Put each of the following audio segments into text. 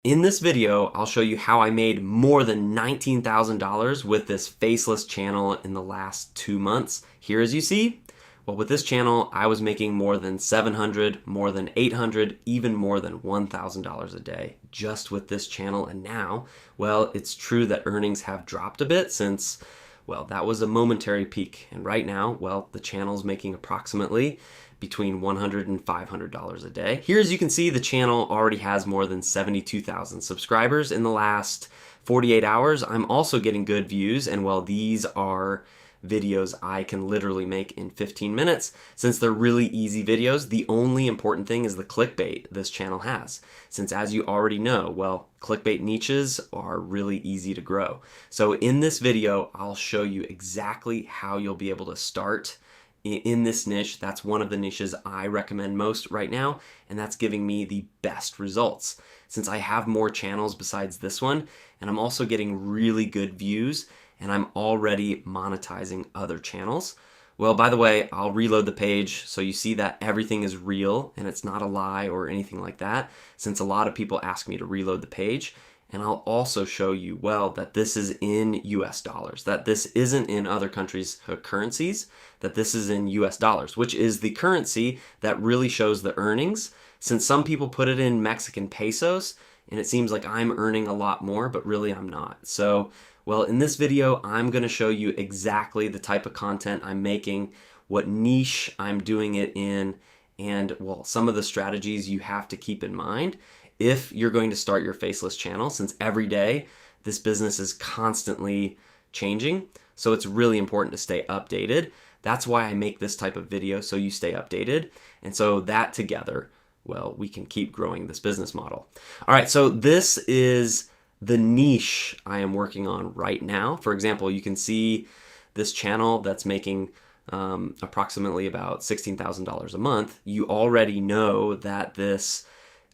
In this video, I'll show you how I made more than $19,000 with this Faceless channel in the last 2 months. Here as you see, well, with this channel, I was making more than 700, more than 800, even more than $1,000 a day just with this channel. And now, well, it's true that earnings have dropped a bit since, well, that was a momentary peak. And right now, well, the channel's making approximately between $100 and $500 a day. Here, as you can see, the channel already has more than 72,000 subscribers in the last 48 hours. I'm also getting good views, and well, these are videos I can literally make in 15 minutes. Since they're really easy videos, the only important thing is the clickbait this channel has. Since as you already know, well, clickbait niches are really easy to grow. So in this video, I'll show you exactly how you'll be able to start in this niche. That's one of the niches I recommend most right now, and that's giving me the best results. Since I have more channels besides this one, and I'm also getting really good views, and I'm already monetizing other channels. Well, by the way, I'll reload the page so you see that everything is real and it's not a lie or anything like that, since a lot of people ask me to reload the page. And I'll also show you, well, that this is in US dollars, that this isn't in other countries' currencies, that this is in US dollars, which is the currency that really shows the earnings. Since some people put it in Mexican pesos, and it seems like I'm earning a lot more, but really I'm not. So, well, in this video, I'm gonna show you exactly the type of content I'm making, what niche I'm doing it in, and well, some of the strategies you have to keep in mind if you're going to start your Faceless channel, since every day this business is constantly changing. So it's really important to stay updated. That's why I make this type of video, so you stay updated. And so that together, well, we can keep growing this business model. All right, so this is the niche I am working on right now. For example, you can see this channel that's making approximately about $16,000 a month. You already know that this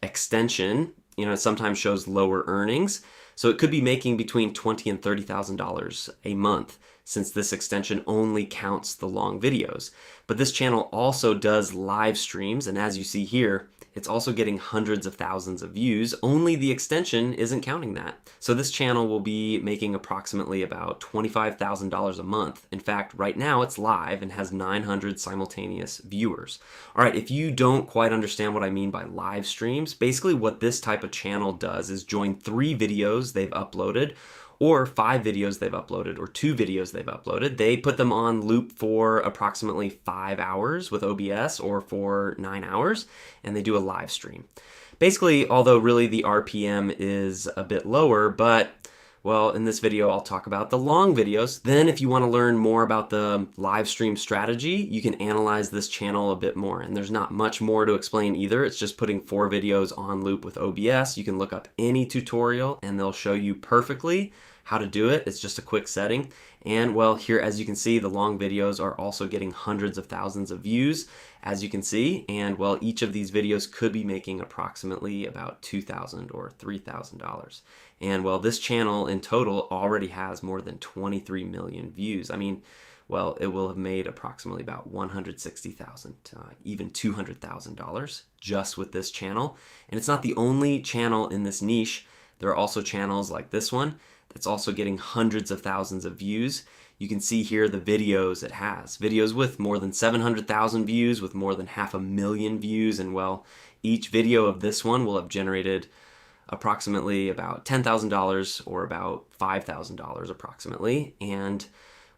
extension, sometimes shows lower earnings. So it could be making between $20,000 and $30,000 a month, since this extension only counts the long videos. But this channel also does live streams, and as you see here, it's also getting hundreds of thousands of views. Only the extension isn't counting that. So this channel will be making approximately about $25,000 a month. In fact, right now it's live and has 900 simultaneous viewers. All right, if you don't quite understand what I mean by live streams, basically what this type of channel does is join 3 videos they've uploaded, or 5 videos they've uploaded, or 2 videos they've uploaded. They put them on loop for approximately 5 hours with OBS, or for 9 hours, and they do a live stream. Basically, although really the RPM is a bit lower, but well, in this video, I'll talk about the long videos. Then if you want to learn more about the live stream strategy, you can analyze this channel a bit more. And there's not much more to explain either. It's just putting 4 videos on loop with OBS. You can look up any tutorial and they'll show you perfectly how to do it. It's just a quick setting. And well, here, as you can see, the long videos are also getting hundreds of thousands of views, as you can see. And well, each of these videos could be making approximately about $2,000 or $3,000. And well, this channel in total already has more than 23 million views. I mean, well, it will have made approximately about $160,000, even $200,000 just with this channel. And it's not the only channel in this niche. There are also channels like this one that's also getting hundreds of thousands of views. You can see here the videos it has. Videos with more than 700,000 views, with more than 500,000 views. And well, each video of this one will have generated approximately about $10,000 or about $5,000 approximately. And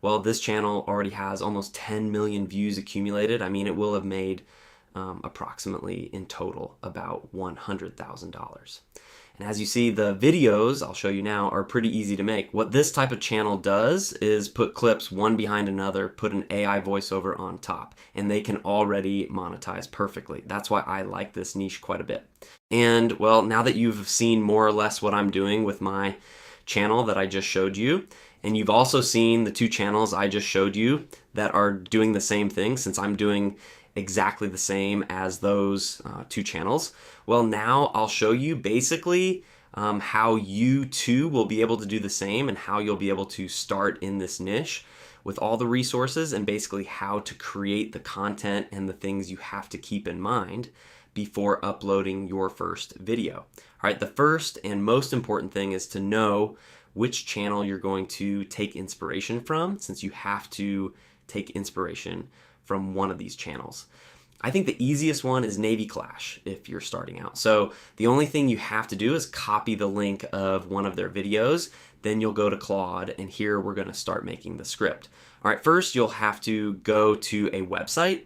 well, this channel already has almost 10 million views accumulated. I mean, it will have made approximately in total about $100,000. And as you see, the videos I'll show you now are pretty easy to make. What this type of channel does is put clips one behind another, put an AI voiceover on top, and they can already monetize perfectly. That's why I like this niche quite a bit. And well, now that you've seen more or less what I'm doing with my channel that I just showed you, and you've also seen the 2 channels I just showed you that are doing the same thing, since I'm doing exactly the same as those 2 channels. Well, now I'll show you basically how you too will be able to do the same, and how you'll be able to start in this niche with all the resources, and basically how to create the content and the things you have to keep in mind before uploading your first video. All right, the first and most important thing is to know which channel you're going to take inspiration from, since you have to take inspiration from one of these channels. I think the easiest one is Navy Clash if you're starting out. So the only thing you have to do is copy the link of one of their videos, then you'll go to Claude, and here we're going to start making the script. All right, first you'll have to go to a website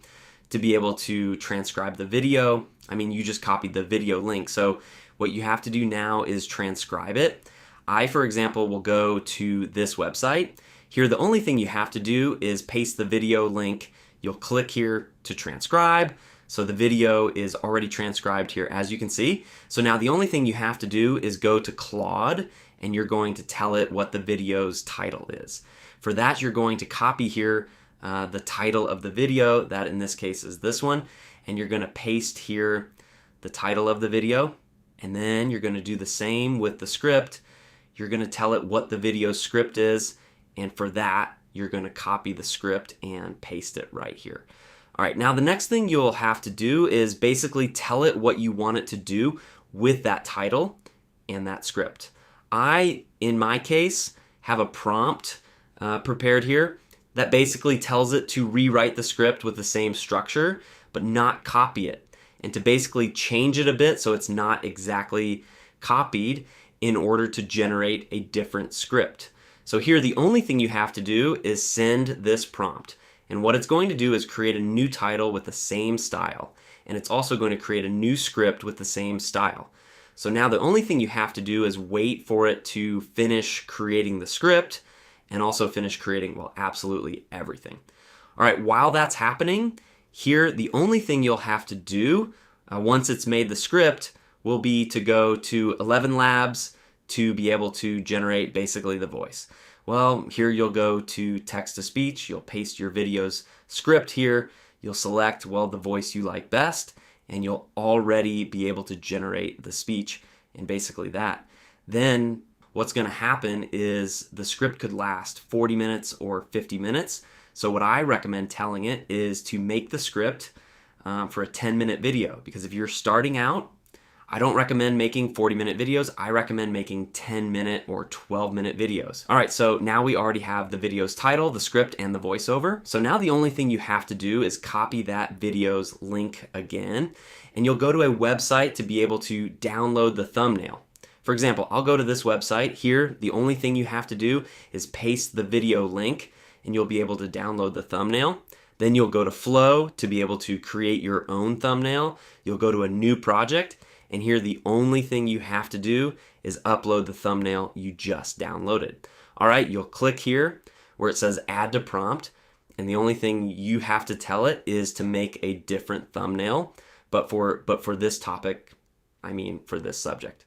to be able to transcribe the video. I mean, you just copied the video link, so what you have to do now is transcribe it. I, for example, will go to this website. Here, the only thing you have to do is paste the video link. You'll click here to transcribe. So the video is already transcribed here, as you can see. So now the only thing you have to do is go to Claude, and you're going to tell it what the video's title is. For that, you're going to copy here the title of the video, that in this case is this one, and you're going to paste here the title of the video, and then you're going to do the same with the script. You're going to tell it what the video script is, and for that, you're going to copy the script and paste it right here. All right, now the next thing you'll have to do is basically tell it what you want it to do with that title and that script. I, in my case, have a prompt prepared here that basically tells it to rewrite the script with the same structure, but not copy it, and to basically change it a bit so it's not exactly copied in order to generate a different script. So here, the only thing you have to do is send this prompt. And what it's going to do is create a new title with the same style. And it's also going to create a new script with the same style. So now the only thing you have to do is wait for it to finish creating the script and also finish creating, well, absolutely everything. All right, while that's happening, here, the only thing you'll have to do once it's made the script will be to go to 11 Labs to be able to generate basically the voice. Well, here you'll go to text-to-speech, you'll paste your video's script here, you'll select, well, the voice you like best, and you'll already be able to generate the speech and basically that. Then what's going to happen is the script could last 40 minutes or 50 minutes. So what I recommend telling it is to make the script for a 10-minute video, because if you're starting out, I don't recommend making 40-minute videos. I recommend making 10-minute or 12-minute videos. All right, so now we already have the video's title, the script, and the voiceover. So now the only thing you have to do is copy that video's link again, and you'll go to a website to be able to download the thumbnail. For example, I'll go to this website. Here, the only thing you have to do is paste the video link, and you'll be able to download the thumbnail. Then you'll go to Flow to be able to create your own thumbnail. You'll go to a new project, and here the only thing you have to do is upload the thumbnail you just downloaded. All right, you'll click here where it says Add to Prompt, and the only thing you have to tell it is to make a different thumbnail, but for this topic, I mean for this subject.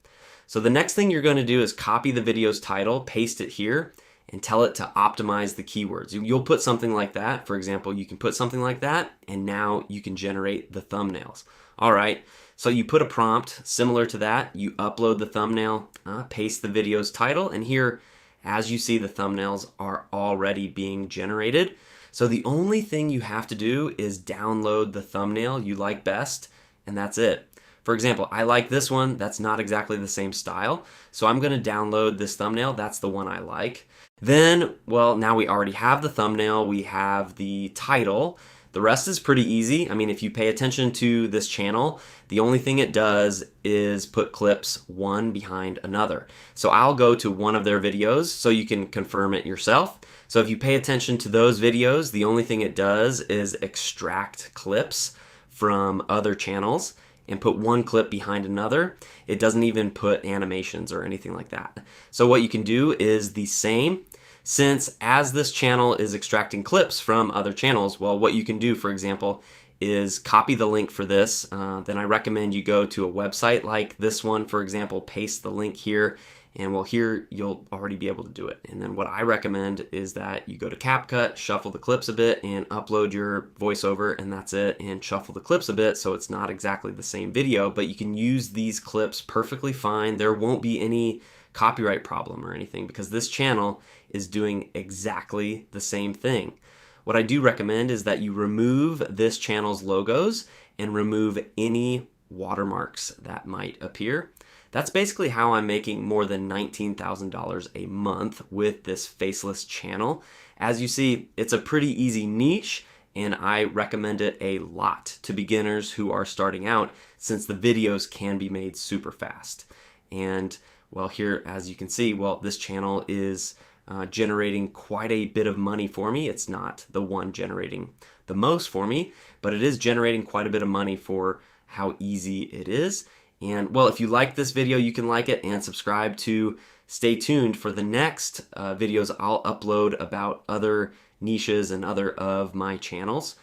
So the next thing you're going to do is copy the video's title, paste it here, and tell it to optimize the keywords. You'll put something like that. For example, you can put something like that, and now you can generate the thumbnails. All right, so you put a prompt similar to that, you upload the thumbnail, paste the video's title, and here, as you see, the thumbnails are already being generated. So the only thing you have to do is download the thumbnail you like best, and that's it. For example, I like this one. That's not exactly the same style, so I'm going to download this thumbnail. That's the one I like. Then, well, now we already have the thumbnail, we have the title. The rest is pretty easy. I mean, if you pay attention to this channel, the only thing it does is put clips one behind another. So I'll go to one of their videos so you can confirm it yourself. So if you pay attention to those videos, the only thing it does is extract clips from other channels and put one clip behind another. It doesn't even put animations or anything like that. So what you can do is the same. Since as this channel is extracting clips from other channels, well, what you can do, for example, is copy the link for this. Then I recommend you go to a website like this one, for example, paste the link here, and well, here you'll already be able to do it. And then what I recommend is that you go to CapCut, shuffle the clips a bit, and upload your voiceover, and that's it, and shuffle the clips a bit so it's not exactly the same video, but you can use these clips perfectly fine. There won't be any copyright problem or anything because this channel is doing exactly the same thing. What I do recommend is that you remove this channel's logos and remove any watermarks that might appear. that's basically how I'm making more than $19,000 a month with this Faceless channel. As you see, it's a pretty easy niche, and I recommend it a lot to beginners who are starting out, since the videos can be made super fast. And well, here, as you can see, well, this channel is generating quite a bit of money for me. It's not the one generating the most for me, but it is generating quite a bit of money for how easy it is. And well, if you like this video, you can like it and subscribe to stay tuned for the next videos I'll upload about other niches and other of my channels.